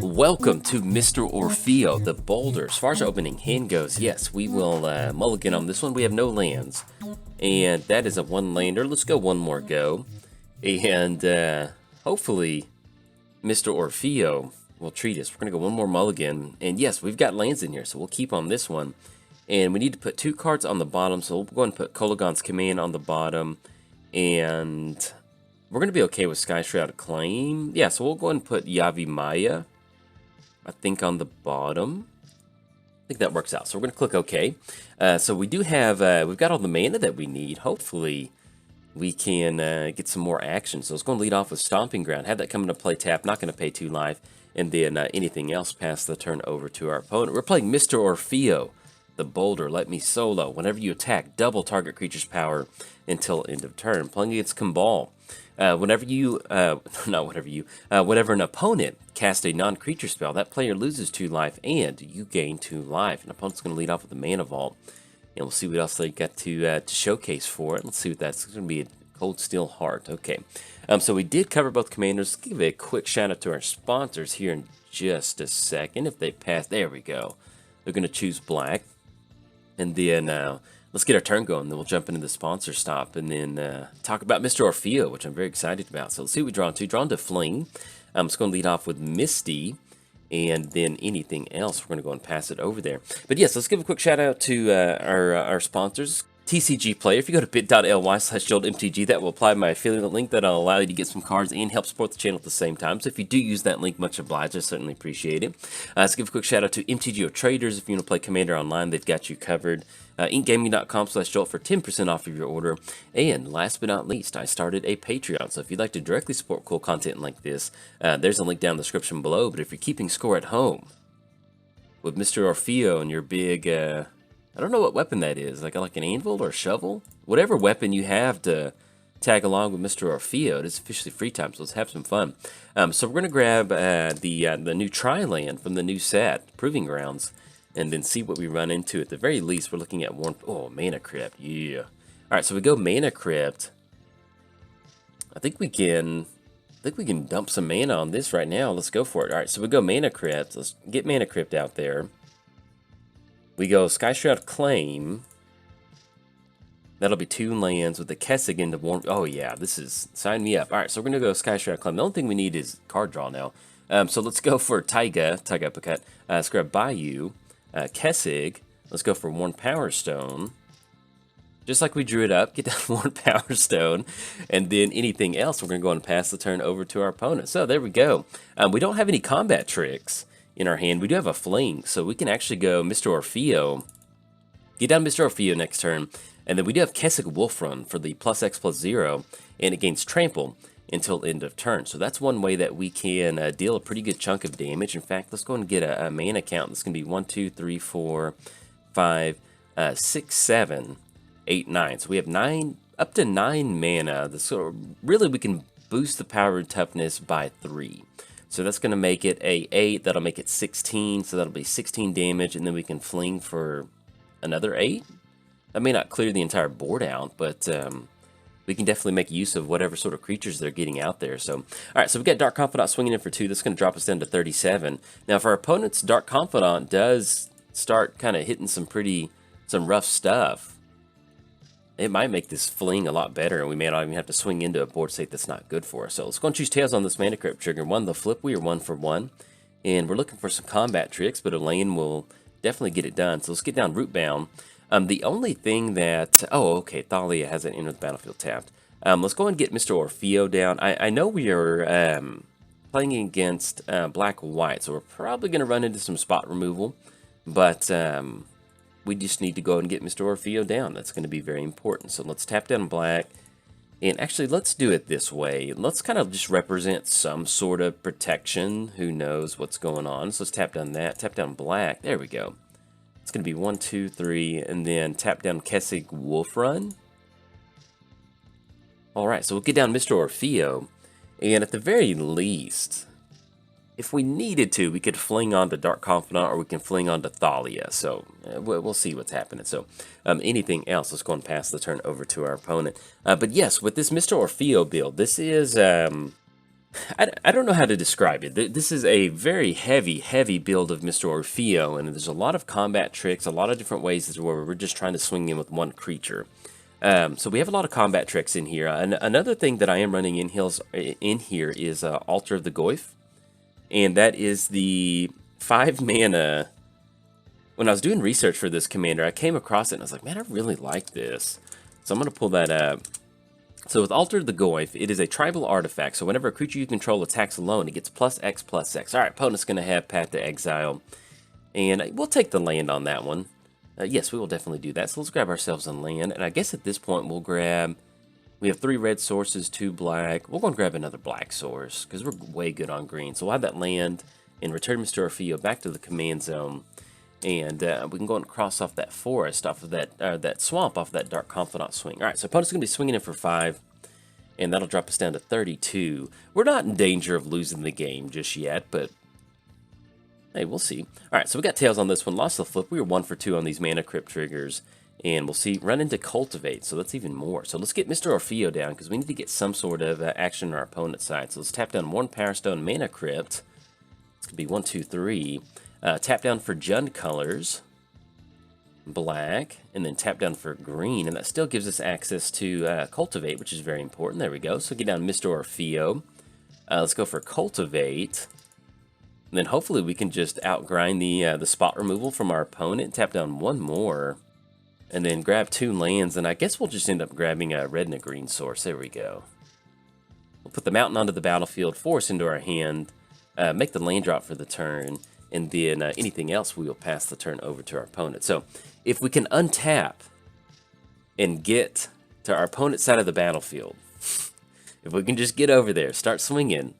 Welcome to Mr. Orfeo, the Boulder. As far as our opening hand goes, yes, we will mulligan on this one. We have no lands, and that is a one-lander. Let's go one more go, and hopefully Mr. Orfeo will treat us. We're going to go one more mulligan, and yes, we've got lands in here, so we'll keep on this one. And we need to put 2 cards on the bottom, so we'll go ahead and put Kolaghan's Command on the bottom, and we're going to be okay with Sky Shroud Claim. Yeah, so we'll go ahead and put Yavi Maya, I think, on the bottom. I think that works out. So we're going to click OK. So we do have, we've got all the mana that we need. Hopefully we can get some more action. So it's going to lead off with Stomping Ground. Have that come into play tap, not going to pay 2 life. And then anything else, pass the turn over to our opponent. We're playing Mr. Orfeo, the Boulder. Let me solo. Whenever you attack, double target creature's power until end of turn. Playing against Kambal. Whenever an opponent casts a non-creature spell, that player loses 2 life and you gain 2 life. An opponent's going to lead off with the Mana Vault, and we'll see what else they got to showcase for it. Let's see what that's going to be. A Cold Steel Heart. Okay, so we did cover both commanders. Let's give a quick shout out to our sponsors here in just a second. If they pass, there we go. They're going to choose black, and then let's get our turn going, then we'll jump into the sponsor stop and then talk about Mr. Orfeo, which I'm very excited about. So let's see what we draw into. Drawn to Fling. I'm just going to lead off with Misty, and then anything else, we're going to go and pass it over there. But yes, let's give a quick shout out to our sponsors. TCG Player. If you go to bit.ly/JoltMTG, that will apply my affiliate link that'll allow you to get some cards and help support the channel at the same time. So if you do use that link, much obliged. I certainly appreciate it. Let's give a quick shout out to MTGOTraders. If you want to play Commander online, they've got you covered. Inkgaming.com/Jolt for 10% off of your order. And last but not least, I started a Patreon. So if you'd like to directly support cool content like this, there's a link down in the description below. But if you're keeping score at home with Mr. Orfeo and your big... I don't know what weapon that is, like an anvil or a shovel? Whatever weapon you have to tag along with Mr. Orfeo, it is officially free time, so let's have some fun. So we're going to grab the new Tri-Land from the new set, Proving Grounds, and then see what we run into. At the very least, we're looking at Mana Crypt, yeah. Alright, so we go Mana Crypt. I think we can dump some mana on this right now. Let's go for it. Alright, so we go Mana Crypt. Let's get Mana Crypt out there. We go Sky Shroud Claim. That'll be 2 lands with the Kessig into Warm. Oh yeah, this is, sign me up. Alright, so we're going to go Sky Shroud Claim. The only thing we need is card draw now. So let's go for Taiga Uppercut. Let's grab Bayou, Kessig. Let's go for Worn Power Stone. Just like we drew it up, get that Worn Power Stone. And then anything else, we're going to go and pass the turn over to our opponent. So there we go. We don't have any combat tricks in our hand. We do have a Fling, so we can actually go Mr. Orfeo, get down Mr. Orfeo next turn, and then we do have Kessig Wolfrun for the +X+0, and it gains Trample until end of turn. So that's one way that we can deal a pretty good chunk of damage. In fact, let's go and get a mana count. That's going to be 1, 2, 3, 4, 5, 6, 7, 8, 9. So we have up to 9 mana. So really we can boost the power and toughness by 3. So that's going to make it a 8. That'll make it 16. So that'll be 16 damage. And then we can Fling for another 8. That may not clear the entire board out, but we can definitely make use of whatever sort of creatures they're getting out there. So, all right, so we've got Dark Confidant swinging in for 2. That's going to drop us down to 37. Now, if our opponent's Dark Confidant does start kind of hitting some rough stuff, it might make this Fling a lot better, and we may not even have to swing into a board state that's not good for us. So let's go and choose Tails on this Mana Crypt trigger. 1, the Flip Wheel, 1 for 1. And we're looking for some combat tricks, but Elaine will definitely get it done. So let's get down Rootbound. The only thing that... Oh, okay, Thalia hasn't entered the battlefield tapped. Let's go and get Mr. Orfeo down. I know we are playing against Black-White, so we're probably going to run into some spot removal. But... we just need to go and get Mr. Orfeo down. That's going to be very important. So let's tap down black. And actually, let's do it this way. Let's kind of just represent some sort of protection. Who knows what's going on. So let's tap down that. Tap down black. There we go. It's going to be 1, 2, 3. And then tap down Kessig Wolfrun. Alright, so we'll get down Mr. Orfeo. And at the very least, if we needed to, we could fling on the Dark Confidant or we can fling on to Thalia. So we'll see what's happening. So anything else, let's go and pass the turn over to our opponent. But yes, with this Mr. Orfeo build, this is... I don't know how to describe it. This is a very heavy build of Mr. Orfeo, and there's a lot of combat tricks, a lot of different ways where we're just trying to swing in with one creature. So we have a lot of combat tricks in here. And another thing that I am running in here is Altar of the Goyf, and that is the 5 mana. When I was doing research for this commander, I came across it and I was like, man, I really like this. So I'm going to pull that up. So with Altar of the Goyf, it is a tribal artifact. So whenever a creature you control attacks alone, it gets +X/+X. Alright, opponent's going to have Path to Exile. And we'll take the land on that one. Yes, we will definitely do that. So let's grab ourselves a land. And I guess at this point we'll grab... We have 3 red sources, 2 black. We're going to grab another black source because we're way good on green. So we'll have that land and return Mr. Orfeo back to the command zone. And we can go and cross off that forest, off of that swamp, off of that Dark Confidant swing. All right, so opponent's going to be swinging in for 5, and that'll drop us down to 32. We're not in danger of losing the game just yet, but hey, we'll see. All right, so we got tails on this one. Lost the flip. We were 1 for 2 on these mana crypt triggers, and we'll see. Run into Cultivate, so that's even more. So let's get Mr. Orfeo down because we need to get some sort of action on our opponent's side. So let's tap down 1 Power Stone mana crypt. It's going to be 1, 2, 3. Tap down for Jund colors, black, and then tap down for green, and that still gives us access to Cultivate, which is very important. There we go. So get down Mr. Orfeo. Let's go for Cultivate, and then hopefully we can just outgrind the spot removal from our opponent. Tap down 1 more, and then grab 2 lands, and I guess we'll just end up grabbing a red and a green source. There we go. We'll put the mountain onto the battlefield, force into our hand, make the land drop for the turn, and then anything else, we will pass the turn over to our opponent. So if we can untap and get to our opponent's side of the battlefield, if we can just get over there, start swinging,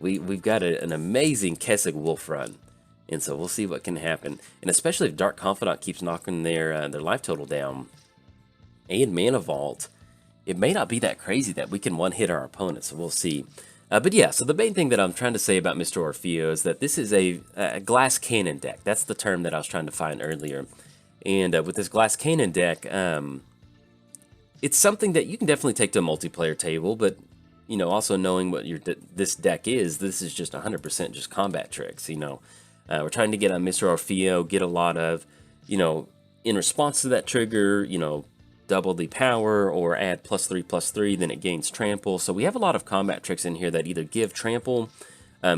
we've got an amazing Kessig Wolf run. And so we'll see what can happen. And especially if Dark Confidant keeps knocking their life total down and Mana Vault, it may not be that crazy that we can one-hit our opponent. So we'll see. But yeah, so the main thing that I'm trying to say about Mr. Orfeo is that this is a glass cannon deck. That's the term that I was trying to find earlier. And with this glass cannon deck, it's something that you can definitely take to a multiplayer table, but you know, also knowing what this deck is, this is just 100% just combat tricks. You know, we're trying to get on Mr. Orfeo, get a lot of, you know, in response to that trigger, you know, double the power or add +3/+3, then it gains trample. So we have a lot of combat tricks in here that either give trample,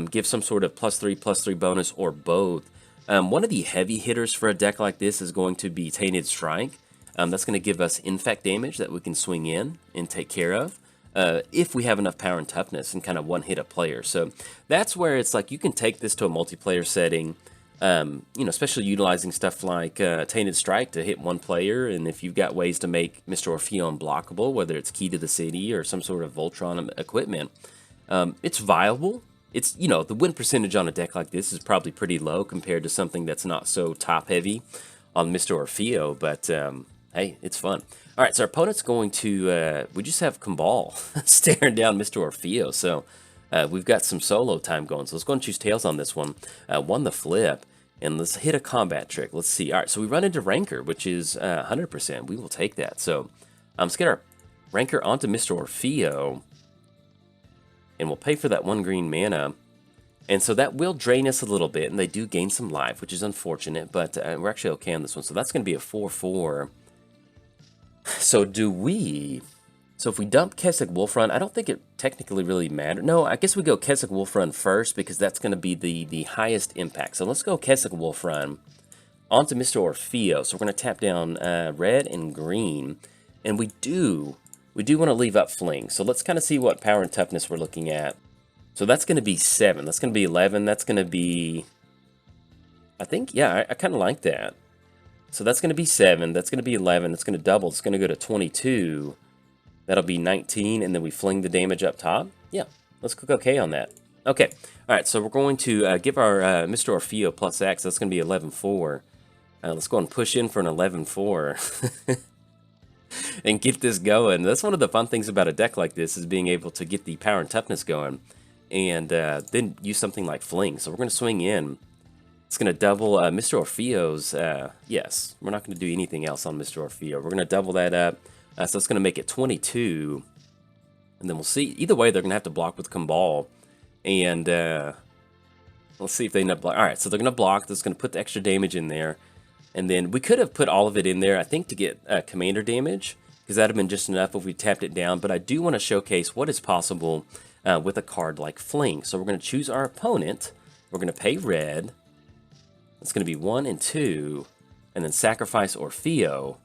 give some sort of +3/+3 bonus, or both. One of the heavy hitters for a deck like this is going to be Tainted Strike. That's going to give us infect damage that we can swing in and take care of if we have enough power and toughness and kind of one-hit a player. So that's where it's like you can take this to a multiplayer setting, you know, especially utilizing stuff like Tainted Strike to hit one player, and if you've got ways to make Mr. Orfeo unblockable, whether it's Key to the City or some sort of Voltron equipment, it's viable. It's, you know, the win percentage on a deck like this is probably pretty low compared to something that's not so top-heavy on Mr. Orfeo, but hey, it's fun. All right, so our opponent's going to, we just have Kambal staring down Mr. Orfeo, so we've got some solo time going, so let's go and choose Tails on this one. Won the flip, and let's hit a combat trick. Let's see. All right, so we run into Rancor, which is 100%. We will take that. So let's get our Rancor onto Mr. Orfeo, and we'll pay for that 1 green mana. And so that will drain us a little bit, and they do gain some life, which is unfortunate, but we're actually okay on this one. So that's going to be a 4/4. So do we... So if we dump Kessig Wolf Run, I don't think it technically really matters. No, I guess we go Kessig Wolf Run first because that's going to be the highest impact. So let's go Kessig Wolf Run onto Mr. Orfeo. So we're going to tap down red and green. And we do want to leave up Fling. So let's kind of see what power and toughness we're looking at. So that's going to be 7. That's going to be 11. That's going to be... I think, yeah, I kind of like that. So that's going to be 7. That's going to be 11. It's going to double. It's going to go to 22. That'll be 19, and then we fling the damage up top. Yeah, let's click OK on that. Okay, all right, so we're going to give our Mr. Orfeo +X. That's going to be 11/4. Let's go and push in for an 11/4 and get this going. That's one of the fun things about a deck like this, is being able to get the power and toughness going. and then use something like Fling. So we're going to swing in. It's going to double Mr. Orfeo's, yes, we're not going to do anything else on Mr. Orfeo. We're going to double that up, so it's going to make it 22, and then we'll see. Either way, they're going to have to block with Kambal, and let's see if they end up block. All right, so they're going to block. That's going to put the extra damage in there, and then we could have put all of it in there, I think, to get commander damage, because that would have been just enough if we tapped it down, but I do want to showcase what is possible with a card like Fling. So we're going to choose our opponent. We're going to pay red. It's going to be 1 and 2, and then sacrifice Orfeo.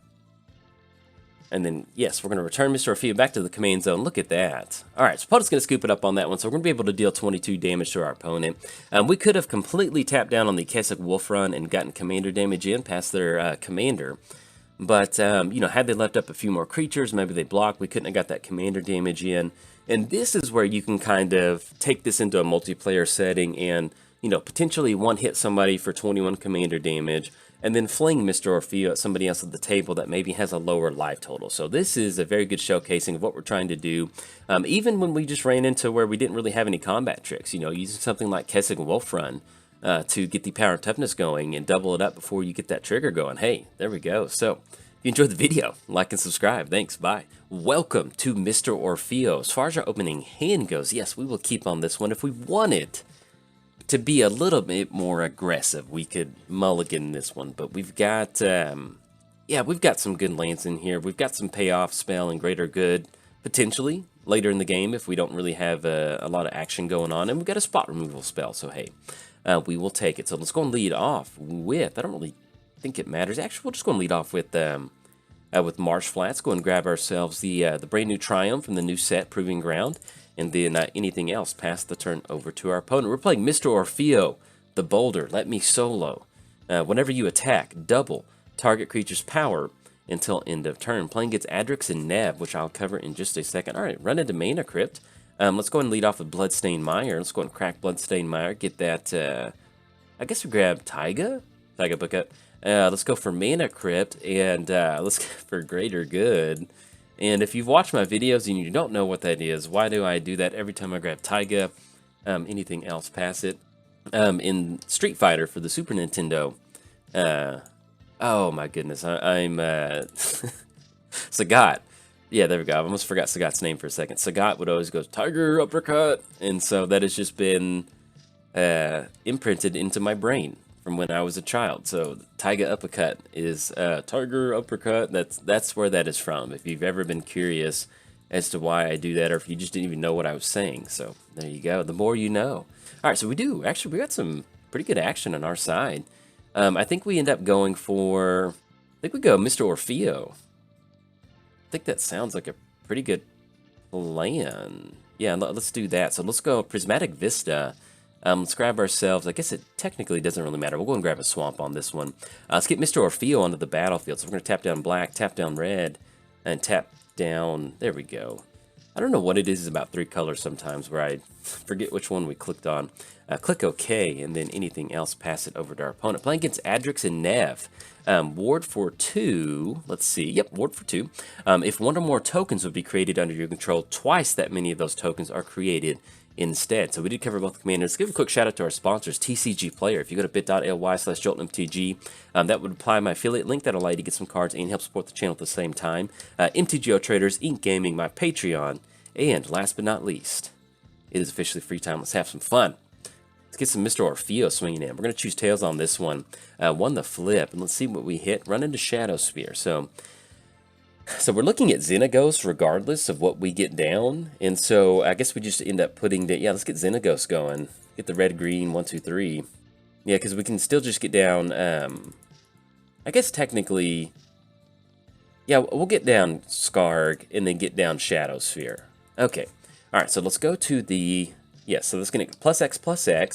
And then, yes, we're going to return Mr. Orfeo back to the command zone. Look at that. All right, so opponent's going to scoop it up on that one, so we're going to be able to deal 22 damage to our opponent. We could have completely tapped down on the Kessig Wolf run and gotten commander damage in past their commander. But, you know, had they left up a few more creatures, maybe they blocked, we couldn't have got that commander damage in. And this is where you can kind of take this into a multiplayer setting and, you know, potentially one-hit somebody for 21 commander damage, and then fling Mr. Orfeo at somebody else at the table that maybe has a lower life total. So this is a very good showcasing of what we're trying to do, even when we just ran into where we didn't really have any combat tricks, you know, using something like Kessig and Wolf Run to get the power and toughness going and double it up before you get that trigger going. Hey, there we go. So if you enjoyed the video, like and subscribe. Thanks, bye. Welcome to Mr. Orfeo. As far as our opening hand goes, yes, we will keep on this one. If we wanted to be a little bit more aggressive, we could mulligan this one, but we've got, yeah, we've got some good lands in here. We've got some payoff spell and greater good, potentially, later in the game if we don't really have a lot of action going on, and we've got a spot removal spell, so hey, we will take it. So let's go and lead off with, I don't really think it matters, actually, we'll just go and lead off with Marsh Flats. Go and grab ourselves the brand new Triumph from the new set, Proving Ground, and then anything else, pass the turn over to our opponent. We're playing Mr. Orfeo, the Boulder. Let me solo. Whenever you attack, double target creature's power until end of turn. Playing against Adrix and Nev, which I'll cover in just a second. All right, run into Mana Crypt. Let's go and lead off with Bloodstained Mire. Let's go and crack Bloodstained Mire. Get that, I guess we grab Taiga Bucket. Let's go for Mana Crypt, and let's go for Greater Good. And if you've watched my videos and you don't know what that is, why do I do that every time I grab Taiga? Anything else, pass it. In Street Fighter for the Super Nintendo, oh my goodness, I'm Sagat. Yeah, there we go. I almost forgot Sagat's name for a second. Sagat would always go, Tiger Uppercut. And so that has just been imprinted into my brain from when I was a child. So Taiga Uppercut is Tiger Uppercut. That's where that is from. If you've ever been curious as to why I do that, or if you just didn't even know what I was saying. So there you go. The more you know. All right, so we got some pretty good action on our side. I think we end up going for, I think we go Mr. Orfeo. I think that sounds like a pretty good plan. Yeah, let's do that. So let's go Prismatic Vista. Let's grab ourselves, I guess it technically doesn't really matter. We'll go and grab a swamp on this one. Let's get Mr. Orfeo onto the battlefield. So we're going to tap down black, tap down red, and tap down, there we go. I don't know what it is about 3 colors sometimes where I forget which one we clicked on. Click OK, and then anything else, pass it over to our opponent. Playing against Adrix and Nev. Ward for 2, let's see, yep, ward for 2. If 1 or more tokens would be created under your control, twice that many of those tokens are created instead. So we did cover both commanders. Give a quick shout out to our sponsors, TCG Player. If you go to bit.ly/JoltMTG, that would apply my affiliate link that allow you to get some cards and help support the channel at the same time. MTGOTraders, Ink Gaming, my Patreon, and last but not least, it is officially free time. Let's have some fun. Let's get some Mr. Orfeo swinging in. We're going to choose tails on this one. Won the flip, and let's see what we hit. Run into Shadow Sphere. So we're looking at Xenagos regardless of what we get down, and so I guess we just end up putting the, yeah, let's get Xenagos going. Get the red, green, 1, 2, 3. Yeah, because we can still just get down, I guess technically, yeah, we'll get down Skarg and then get down Shadow Sphere. Okay, all right, so let's go to the, yeah, so that's going to plus X,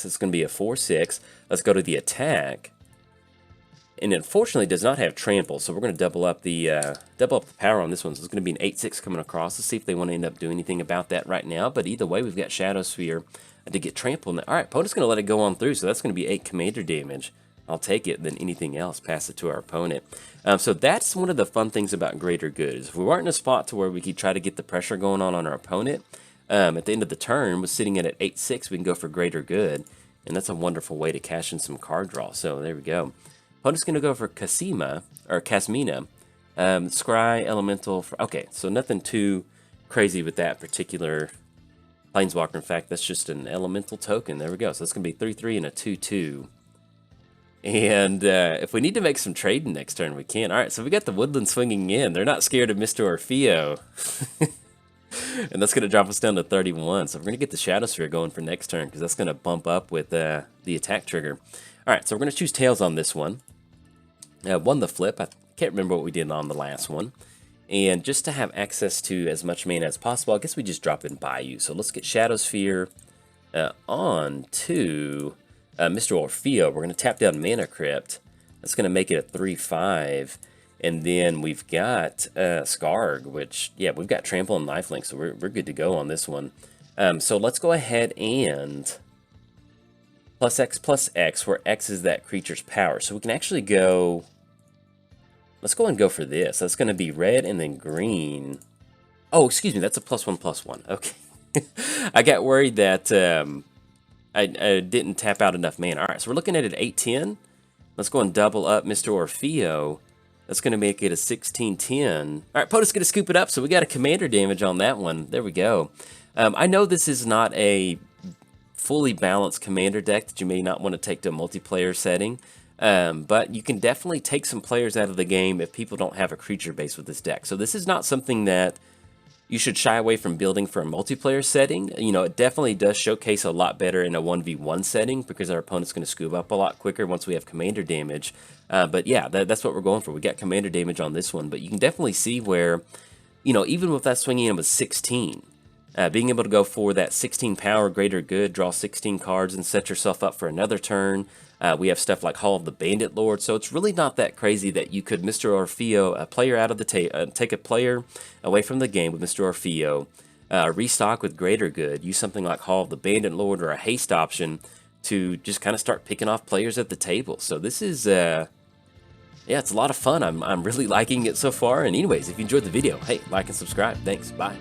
it's going to be a 4/6. Let's go to the attack. And unfortunately, it does not have trample, so we're going to double up the power on this one. So it's going to be an 8/6 coming across. Let's see if they want to end up doing anything about that right now. But either way, we've got Shadow Sphere to get trample. All right, opponent's going to let it go on through, so that's going to be 8 commander damage. I'll take it. Then anything else, pass it to our opponent. So that's one of the fun things about Greater Good. Is if we weren't in a spot to where we could try to get the pressure going on our opponent, at the end of the turn was sitting at 8-6, we can go for greater good. And that's a wonderful way to cash in some card draw. So there we go. Opponent's going to go for Casmina. Scry, Elemental. Okay, so nothing too crazy with that particular Planeswalker. In fact, that's just an Elemental token. There we go. So it's going to be 3-3 and a 2-2. And if we need to make some trading next turn, we can. All right, so we got the Woodland swinging in. They're not scared of Mr. Orfeo. And that's going to drop us down to 31. So we're going to get the Shadow Sphere going for next turn, because that's going to bump up with the attack trigger. All right, so we're going to choose Tails on this one. Won the flip. I can't remember what we did on the last one. And just to have access to as much mana as possible, I guess we just drop in Bayou. So let's get Shadow Sphere on to Mr. Orfeo. We're going to tap down Mana Crypt. That's going to make it a 3-5. And then we've got Skarg, which, yeah, we've got Trample and Lifelink, so we're good to go on this one. So let's go ahead and +X, where X is that creature's power. So we can actually go, let's go and go for this. That's going to be red and then green. Oh, excuse me, that's a +1/+1. Okay. I got worried that I didn't tap out enough mana. All right, so we're looking at it 8-10. Let's go and double up Mr. Orfeo. That's going to make it a 16-10. All right, Pota's going to scoop it up, so we got a commander damage on that one. There we go. I know this is not a fully balanced commander deck that you may not want to take to a multiplayer setting, but you can definitely take some players out of the game if people don't have a creature base with this deck. So this is not something that you should shy away from building for a multiplayer setting. You know, it definitely does showcase a lot better in a 1v1 setting because our opponent's going to scoop up a lot quicker once we have commander damage. But yeah, that's what we're going for. We got commander damage on this one, but you can definitely see where, you know, even with that swinging in with 16, being able to go for that 16 power, greater good, draw 16 cards and set yourself up for another turn. We have stuff like Hall of the Bandit Lord, so it's really not that crazy that you could Mr. Orfeo, a player out of the take a player away from the game with Mr. Orfeo, restock with greater good, use something like Hall of the Bandit Lord or a haste option to just kind of start picking off players at the table. So this is, yeah, it's a lot of fun. I'm really liking it so far. And anyways, if you enjoyed the video, hey, like and subscribe. Thanks. Bye.